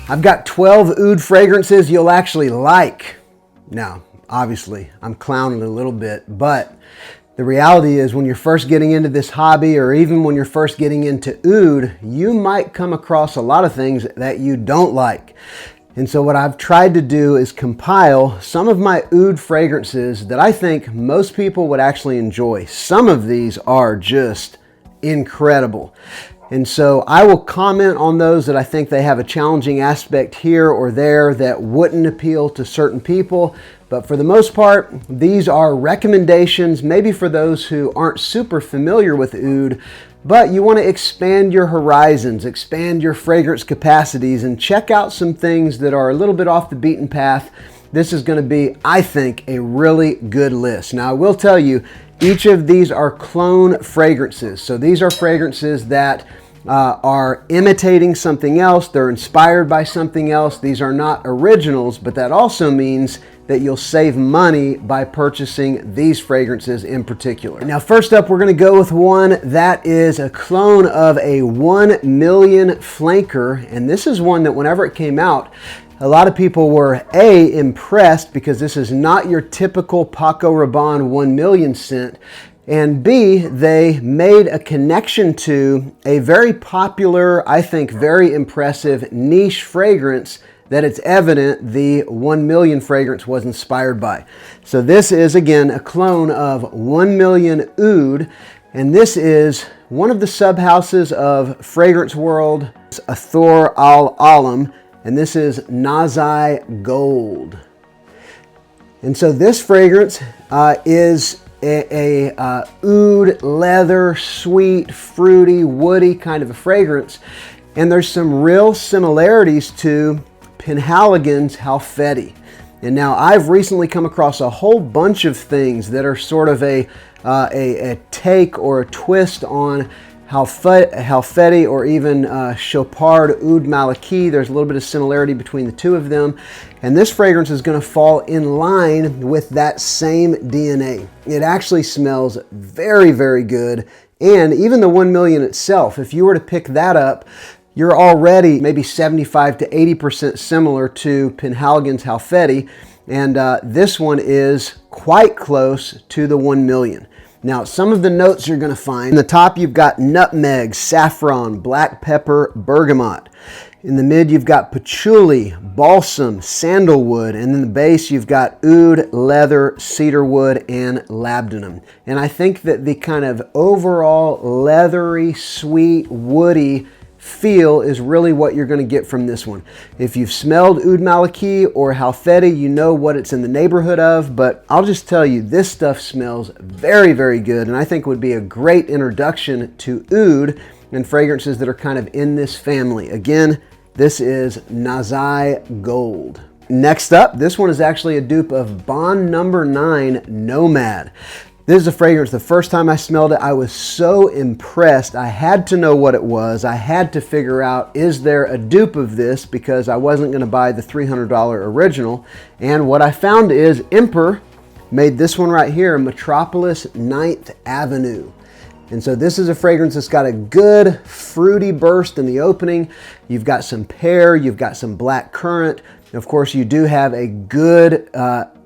I've got 12 oud fragrances you'll actually like. Now, obviously, I'm clowning a little bit, but the reality is when you're first getting into this hobby, or even when you're first getting into oud, you might come across a lot of things that you don't like. And so what I've tried to do is compile some of my oud fragrances that I think most people would actually enjoy. Some of these are just incredible. And so I will comment on those that I think they have a challenging aspect here or there that wouldn't appeal to certain people. But for the most part, these are recommendations, maybe for those who aren't super familiar with oud, but you want to expand your horizons, expand your fragrance capacities, and check out some things that are a little bit off the beaten path. This is going to be, I think, a really good list. Now, I will tell you, each of these are clone fragrances. So these are fragrances that are imitating something else. They're inspired by something else. These are not originals, but that also means that you'll save money by purchasing these fragrances in particular. Now, first up, we're going to go with one that is a clone of a 1 million flanker. And this is one that whenever it came out, a lot of people were A, impressed because this is not your typical Paco Rabanne 1 million scent, and B, they made a connection to a very popular, I think very impressive niche fragrance that it's evident the 1 million fragrance was inspired by. So this is, again, a clone of 1 million Oud, and this is one of the subhouses of Fragrance World, Atar Al Yom, and this is Nazai Gold. And so this fragrance is a oud, leather, sweet, fruity, woody kind of a fragrance. And there's some real similarities to Penhaligon's Halfeti. And now I've recently come across a whole bunch of things that are sort of a take or a twist on Halfeti or even Chopard Oud Maliki. There's a little bit of similarity between the two of them. And this fragrance is going to fall in line with that same DNA. It actually smells very, very good. And even the 1 million itself, if you were to pick that up, you're already maybe 75 to 80% similar to Penhaligon's Halfeti. And this one is quite close to the 1 million. Now, some of the notes you're going to find, in the top you've got nutmeg, saffron, black pepper, bergamot. In the mid you've got patchouli, balsam, sandalwood, and in the base you've got oud, leather, cedarwood, and labdanum. And I think that the kind of overall leathery, sweet, woody feel is really what you're going to get from this one. If you've smelled Oud Maliki or Halfeti, you know what it's in the neighborhood of, but I'll just tell you, this stuff smells very, very good, and I think would be a great introduction to oud and fragrances that are kind of in this family. Again, this is Nazai Gold. Next up, this one is actually a dupe of Bond Number 9 Nomad. This is a fragrance, the first time I smelled it, I was so impressed. I had to know what it was. I had to figure out, is there a dupe of this? Because I wasn't going to buy the $300 original. And what I found is Emperor made this one right here, Metropolis 9th Avenue. And so this is a fragrance that's got a good fruity burst in the opening. You've got some pear, you've got some black currant. Of course, you do have a good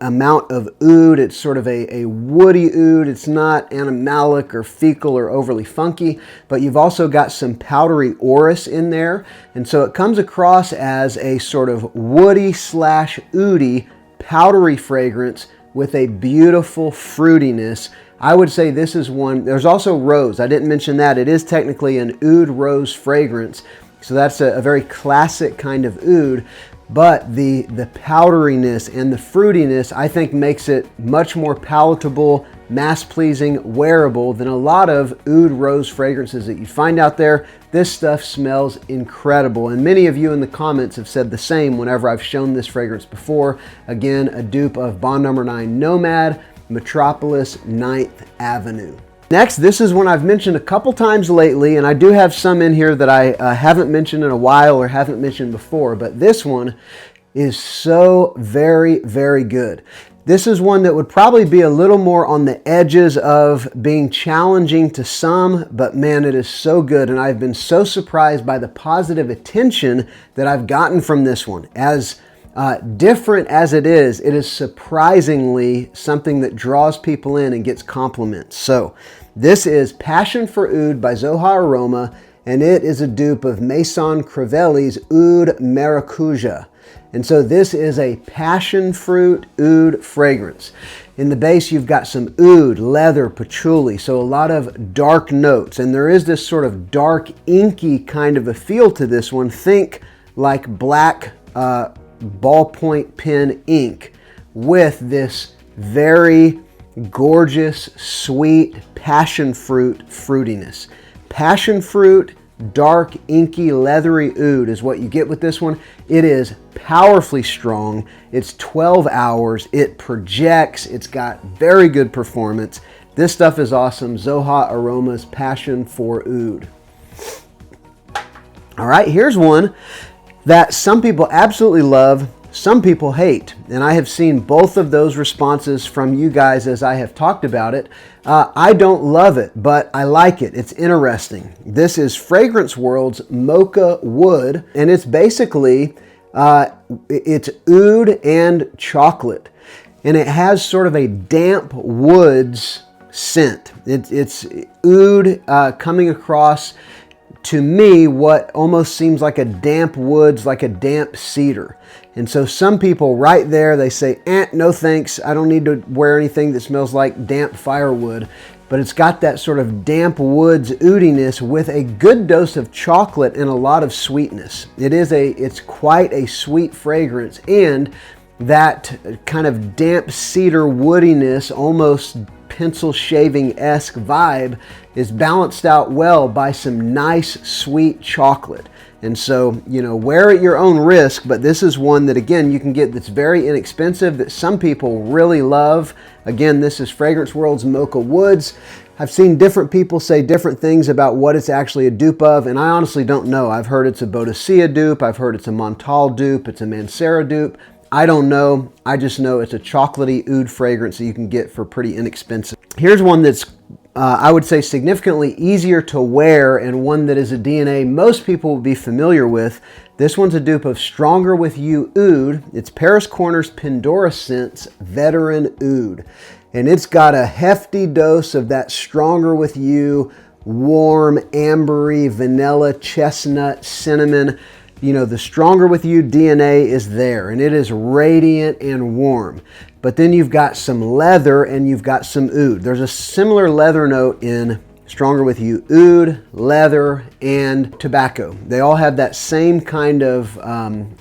amount of oud. It's sort of a woody oud. It's not animalic or fecal or overly funky, but you've also got some powdery orris in there. And so it comes across as a sort of woody slash oudy powdery fragrance with a beautiful fruitiness. I would say this is one. There's also rose. I didn't mention that. It is technically an oud rose fragrance. So that's a very classic kind of oud. But the powderiness and the fruitiness, I think, makes it much more palatable, mass-pleasing, wearable than a lot of oud rose fragrances that you find out there. This stuff smells incredible. And many of you in the comments have said the same whenever I've shown this fragrance before. Again, a dupe of Bond Number 9 Nomad, Metropolis 9th Avenue. Next, this is one I've mentioned a couple times lately, and I do have some in here that I haven't mentioned in a while or haven't mentioned before, but this one is so very, very good. This is one that would probably be a little more on the edges of being challenging to some, but man, it is so good. And I've been so surprised by the positive attention that I've gotten from this one. As different as it is surprisingly something that draws people in and gets compliments. So this is Passion for Oud by Zoha Aroma, and it is a dupe of Maison Crivelli's Oud Maracuja. And so this is a passion fruit oud fragrance. In the base, you've got some oud, leather, patchouli, so a lot of dark notes. And there is this sort of dark, inky kind of a feel to this one. Think like black ballpoint pen ink with this very gorgeous, sweet passion fruit fruitiness. Passion fruit, dark, inky, leathery oud is what you get with this one. It is powerfully strong. It's 12 hours. It projects. It's got very good performance. This stuff is awesome. Zoha Aroma's Passion for Oud. All right, here's one that some people absolutely love, some people hate. And I have seen both of those responses from you guys as I have talked about it. I don't love it, but I like it. It's interesting. This is Fragrance World's Mocha Wood, and it's basically, it's oud and chocolate. And it has sort of a damp woods scent. It's oud coming across, to me, what almost seems like a damp woods, like a damp cedar. And so some people right there, they say, no thanks, I don't need to wear anything that smells like damp firewood. But it's got that sort of damp woods oudiness with a good dose of chocolate and a lot of sweetness. It's quite a sweet fragrance, and that kind of damp cedar woodiness, almost pencil shaving-esque vibe, is balanced out well by some nice sweet chocolate. And so, wear at your own risk, but this is one that, again, you can get that's very inexpensive, that some people really love. Again, this is Fragrance World's Mocha Woods. I've seen different people say different things about what it's actually a dupe of, and I honestly don't know. I've heard it's a Boadicea dupe, I've heard it's a Montal dupe, it's a Mancera dupe. I don't know. I just know it's a chocolatey oud fragrance that you can get for pretty inexpensive. Here's one that's, I would say, significantly easier to wear, and one that is a DNA most people will be familiar with. This one's a dupe of Stronger With You Oud. It's Paris Corner's Pandora Scents Veteran Oud. And it's got a hefty dose of that Stronger With You, warm, ambery, vanilla, chestnut, cinnamon. The Stronger With You DNA is there, and it is radiant and warm. But then you've got some leather and you've got some oud. There's a similar leather note in Stronger With You oud, leather, and tobacco. They all have that same kind of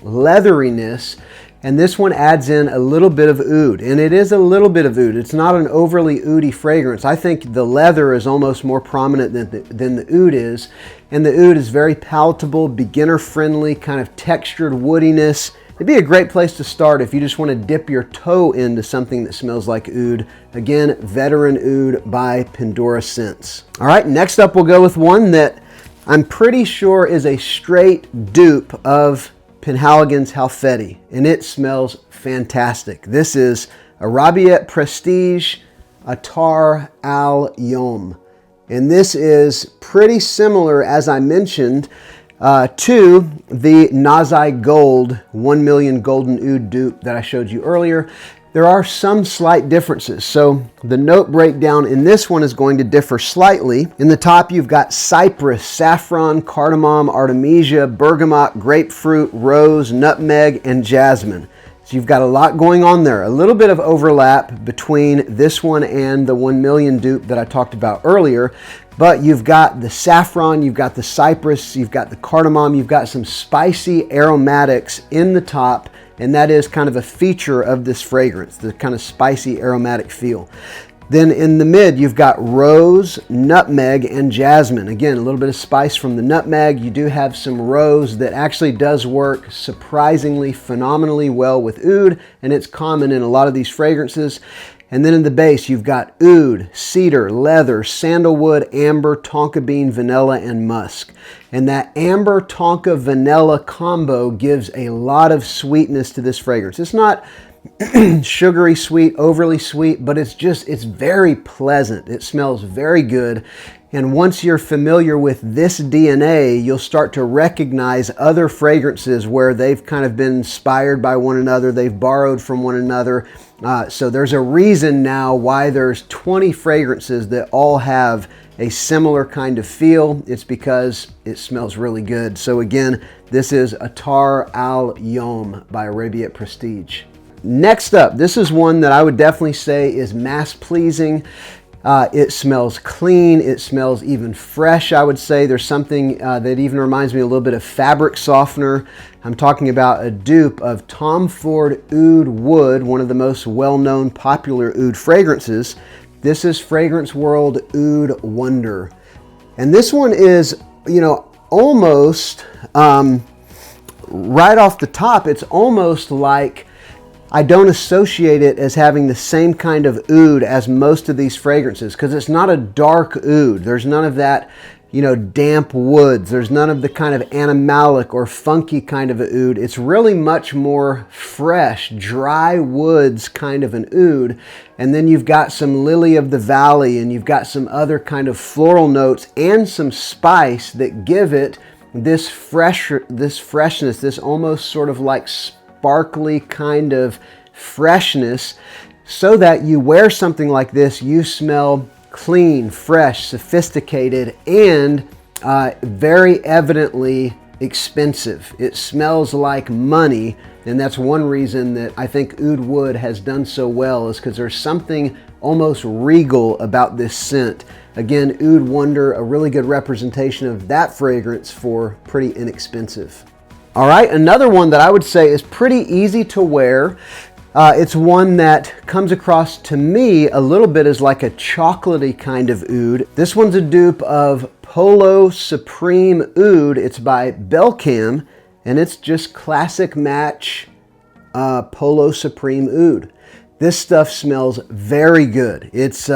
leatheriness. And this one adds in a little bit of oud, and it is a little bit of oud. It's not an overly oudy fragrance. I think the leather is almost more prominent than the oud is. And the oud is very palatable, beginner-friendly, kind of textured woodiness. It'd be a great place to start if you just want to dip your toe into something that smells like oud. Again, Veteran Oud by Pandora Scents. All right, next up we'll go with one that I'm pretty sure is a straight dupe of Penhaligon's Halfeti, and it smells fantastic. This is Arabiette Prestige Atar Al Yom. And this is pretty similar, as I mentioned, to the Nazai Gold 1 million Golden Oud dupe that I showed you earlier. There are some slight differences. So the note breakdown in this one is going to differ slightly. In the top, you've got cypress, saffron, cardamom, artemisia, bergamot, grapefruit, rose, nutmeg, and jasmine. So you've got a lot going on there. A little bit of overlap between this one and the 1 million dupe that I talked about earlier. But you've got the saffron, you've got the cypress, you've got the cardamom, you've got some spicy aromatics in the top, and that is kind of a feature of this fragrance, the kind of spicy aromatic feel. Then in the mid, you've got rose, nutmeg, and jasmine. Again, a little bit of spice from the nutmeg. You do have some rose that actually does work surprisingly, phenomenally well with oud, and it's common in a lot of these fragrances. And then in the base, you've got oud, cedar, leather, sandalwood, amber, tonka bean, vanilla, and musk. And that amber tonka vanilla combo gives a lot of sweetness to this fragrance. It's not sugary sweet, overly sweet, but it's very pleasant. It smells very good. And once you're familiar with this DNA, you'll start to recognize other fragrances where they've kind of been inspired by one another. They've borrowed from one another. So there's a reason now why there's 20 fragrances that all have a similar kind of feel. It's because it smells really good. So again, this is Atar Al Yom by Arabiat Prestige. Next up, this is one that I would definitely say is mass pleasing. It smells clean. It smells even fresh, I would say. There's something that even reminds me a little bit of fabric softener. I'm talking about a dupe of Tom Ford Oud Wood, one of the most well-known popular oud fragrances. This is Fragrance World Oud Wonder. And this one is, you know, almost right off the top, it's almost like I don't associate it as having the same kind of oud as most of these fragrances, because it's not a dark oud. There's none of that, you know, damp woods. There's none of the kind of animalic or funky kind of oud. It's really much more fresh, dry woods kind of an oud. And then you've got some lily of the valley, and you've got some other kind of floral notes and some spice that give it this freshness, this almost sort of like sparkly kind of freshness, so that you wear something like this, you smell clean, fresh, sophisticated, and very evidently expensive. It smells like money, and that's one reason that I think Oud Wood has done so well, is because there's something almost regal about this scent. Again, Oud Wonder, a really good representation of that fragrance for pretty inexpensive. All right, another one that I would say is pretty easy to wear. It's one that comes across to me a little bit as like a chocolatey kind of oud. This one's a dupe of Polo Supreme Oud. It's by Belcam, and it's just classic match Polo Supreme Oud. This stuff smells very good. It's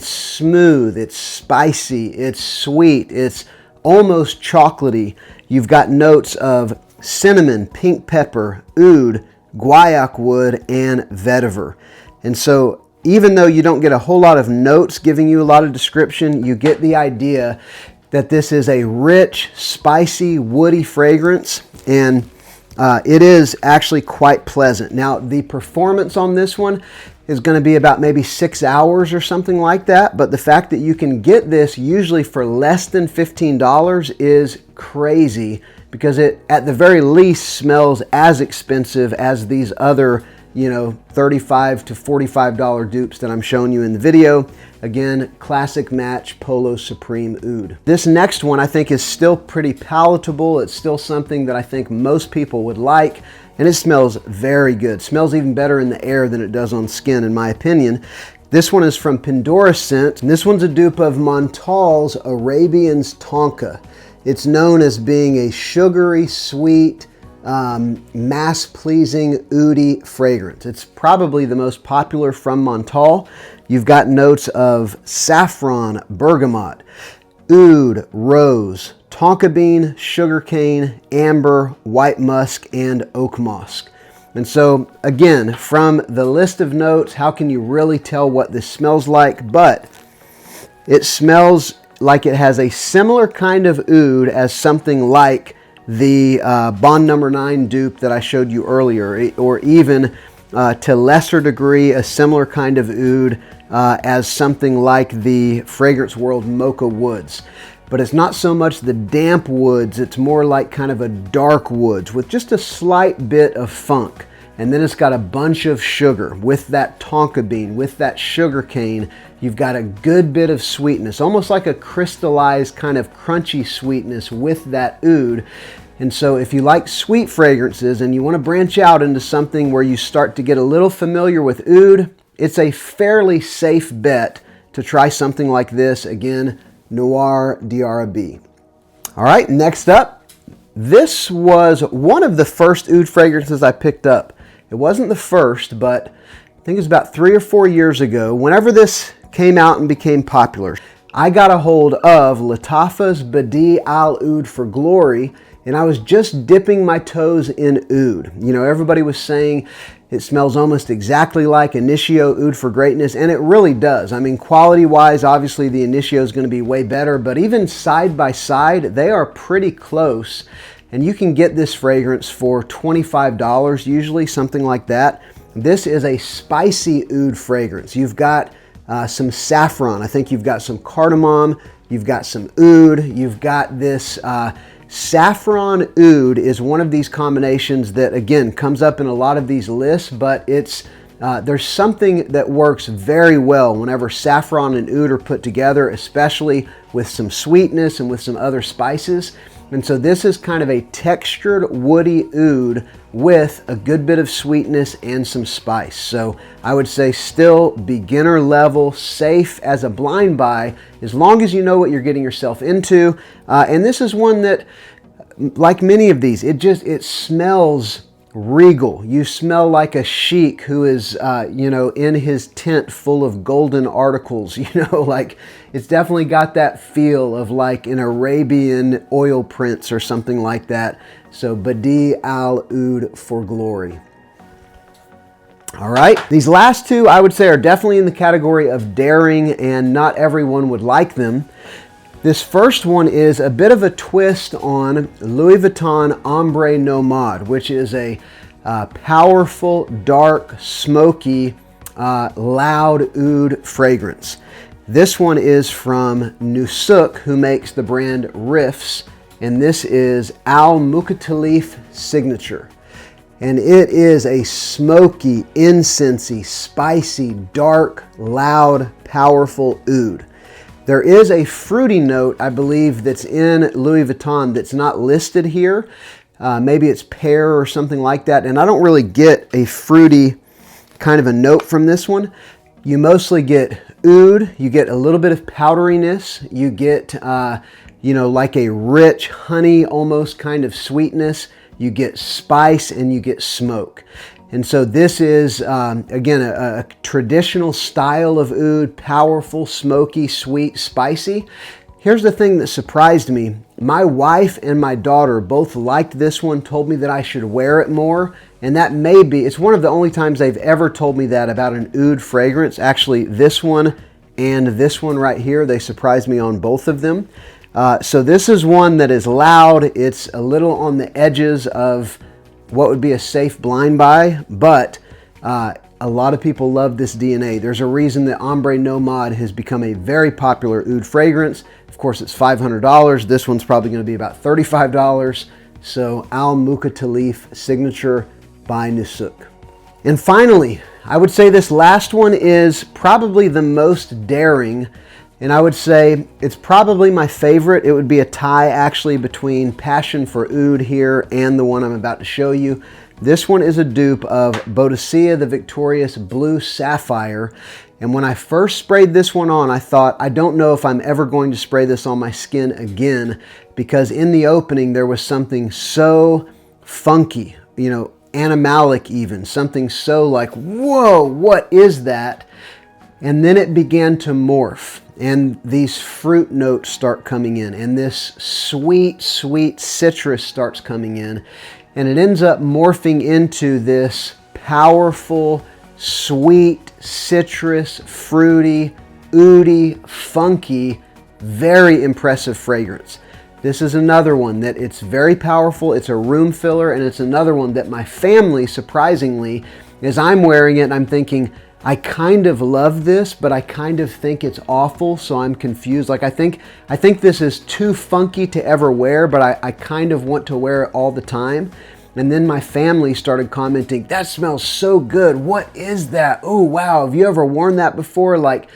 smooth, it's spicy, it's sweet, it's almost chocolatey. You've got notes of cinnamon, pink pepper, oud, guaiac wood, and vetiver. And so even though you don't get a whole lot of notes giving you a lot of description, you get the idea that this is a rich, spicy, woody fragrance, and it is actually quite pleasant. Now, the performance on this one is going to be about maybe 6 hours or something like that, but the fact that you can get this usually for less than $15 is crazy, because it at the very least smells as expensive as these other, you know, $35 to $45 dupes that I'm showing you in the video. Again, classic match Polo Supreme Oud. This next one I think is still pretty palatable. It's still something that I think most people would like, and it smells very good. It smells even better in the air than it does on skin, in my opinion. This one is from Pandora Scent, and this one's a dupe of Montal's Arabian's Tonka. It's known as being a sugary, sweet, mass-pleasing, oudy fragrance. It's probably the most popular from Montal. You've got notes of saffron, bergamot, oud, rose, tonka bean, sugarcane, amber, white musk, and oak moss. And so, again, from the list of notes, how can you really tell what this smells like? But it smells like it has a similar kind of oud as something like the Bond No. 9 dupe that I showed you earlier, or even to lesser degree a similar kind of oud as something like the Fragrance World Mocha Woods. But it's not so much the damp woods, it's more like kind of a dark woods with just a slight bit of funk. And then it's got a bunch of sugar with that tonka bean, with that sugar cane. You've got a good bit of sweetness, almost like a crystallized kind of crunchy sweetness with that oud. And so if you like sweet fragrances and you want to branch out into something where you start to get a little familiar with oud, it's a fairly safe bet to try something like this. Again, Noir d'Arabie. All right, next up, this was one of the first oud fragrances I picked up. It wasn't the first, but I think it was about 3 or 4 years ago. Whenever this came out and became popular, I got a hold of Lattafa's Badee Al Oud for Glory, and I was just dipping my toes in oud. You know, everybody was saying, It smells almost exactly like Initio Oud for Greatness, and it really does. I mean, quality-wise, obviously the Initio is going to be way better, but even side by side, they are pretty close. And you can get this fragrance for $25 usually, something like that. This is a spicy oud fragrance. You've got some saffron. I think you've got some cardamom. You've got some oud. You've got this saffron oud is one of these combinations that, again, comes up in a lot of these lists, but it's there's something that works very well whenever saffron and oud are put together, especially with some sweetness and with some other spices. And so this is kind of a textured woody oud with a good bit of sweetness and some spice. So I would say still beginner level, safe as a blind buy, as long as you know what you're getting yourself into. And this is one that, like many of these, it smells regal. You smell like a sheik who is, in his tent full of golden articles, like it's definitely got that feel of like an Arabian oil prince or something like that. So Badee Al Oud for glory. All right, these last two I would say are definitely in the category of daring, and not everyone would like them. This first one is a bit of a twist on Louis Vuitton Ombre Nomade, which is a powerful, dark, smoky, loud oud fragrance. This one is from Nusuk, who makes the brand Riffs, and this is Mukaat Signature. And it is a smoky, incensey, spicy, dark, loud, powerful oud. There is a fruity note, I believe, that's in Louis Vuitton that's not listed here. Maybe it's pear or something like that. And I don't really get a fruity kind of a note from this one. You mostly get oud. You get a little bit of powderiness. You get, like a rich honey, almost kind of sweetness. You get spice and you get smoke. And so this is, again, a traditional style of oud, powerful, smoky, sweet, spicy. Here's the thing that surprised me. My wife and my daughter both liked this one, told me that I should wear it more. And that may be, it's one of the only times they've ever told me that about an oud fragrance. Actually, this one and this one right here, they surprised me on both of them. So this is one that is loud. It's a little on the edges of what would be a safe blind buy, but a lot of people love this DNA. There's a reason that Ombre Nomade has become a very popular oud fragrance. Of course, it's $500. This one's probably going to be about $35. So Mukaat Signature by Nusuk. And finally, I would say this last one is probably the most daring, and I would say it's probably my favorite. It would be a tie actually between Passion for Oud here and the one I'm about to show you. This one is a dupe of Boadicea the Victorious Blue Sapphire. And when I first sprayed this one on, I thought, I don't know if I'm ever going to spray this on my skin again, because in the opening there was something so funky, animalic even, something so like, whoa, what is that? And then it began to morph, and these fruit notes start coming in, and this sweet, sweet citrus starts coming in, and it ends up morphing into this powerful, sweet, citrus, fruity, oudy, funky, very impressive fragrance. This is another one that it's very powerful. It's a room filler, and it's another one that my family, surprisingly, as I'm wearing it, I'm thinking, I kind of love this, but I kind of think it's awful, so I'm confused. Like I think this is too funky to ever wear, but I kind of want to wear it all the time. And then my family started commenting, that smells so good. What is that? Oh, wow. Have you ever worn that before? Like,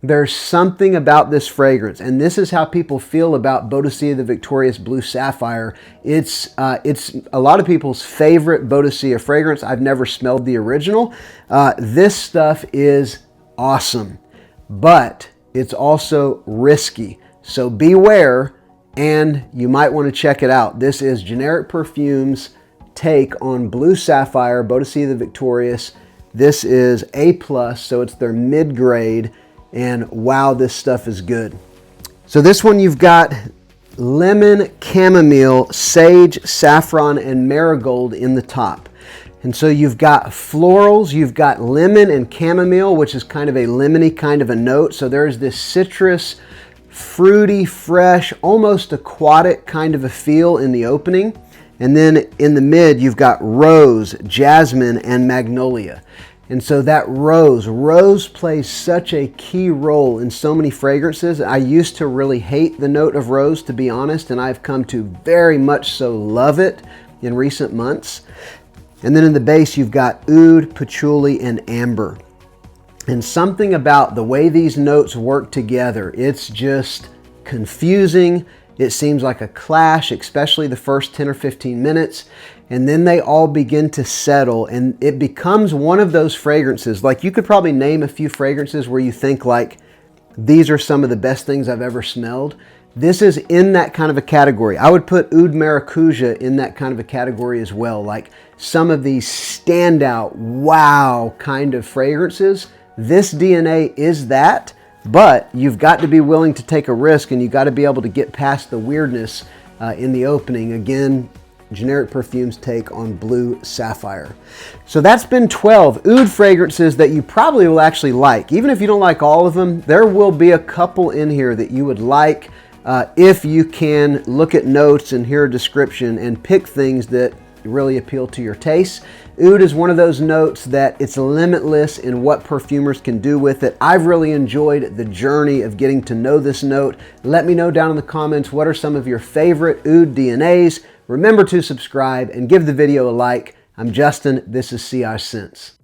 there's something about this fragrance, and this is how people feel about Boadicea the Victorious Blue Sapphire. It's a lot of people's favorite Boadicea fragrance. I've never smelled the original. This stuff is awesome, but it's also risky. So beware, and you might want to check it out. This is Generic Perfumes' take on Blue Sapphire, Boadicea the Victorious. This is A+, so it's their mid-grade. And wow, this stuff is good. So this one you've got lemon, chamomile, sage, saffron, and marigold in the top. And so you've got florals, you've got lemon and chamomile, which is kind of a lemony kind of a note. So there's this citrus, fruity, fresh, almost aquatic kind of a feel in the opening. And then in the mid, you've got rose, jasmine, and magnolia. And so that rose plays such a key role in so many fragrances. I used to really hate the note of rose, to be honest, and I've come to very much so love it in recent months. And then in the base, you've got oud, patchouli, and amber. And something about the way these notes work together, it's just confusing. It seems like a clash, especially the first 10 or 15 minutes. And then they all begin to settle, and it becomes one of those fragrances. Like, you could probably name a few fragrances where you think like, these are some of the best things I've ever smelled. This is in that kind of a category. I would put Oud Maracuja in that kind of a category as well. Like, some of these standout, wow kind of fragrances. This DNA is that, but you've got to be willing to take a risk, and you've got to be able to get past the weirdness in the opening. Again, Generic Perfumes take on Blue Sapphire. So that's been 12 oud fragrances that you probably will actually like. Even if you don't like all of them, there will be a couple in here that you would like if you can look at notes and hear a description and pick things that really appeal to your taste. Oud is one of those notes that it's limitless in what perfumers can do with it. I've really enjoyed the journey of getting to know this note. Let me know down in the comments, what are some of your favorite oud DNAs? Remember to subscribe and give the video a like. I'm Justin. This is Sillage Scents.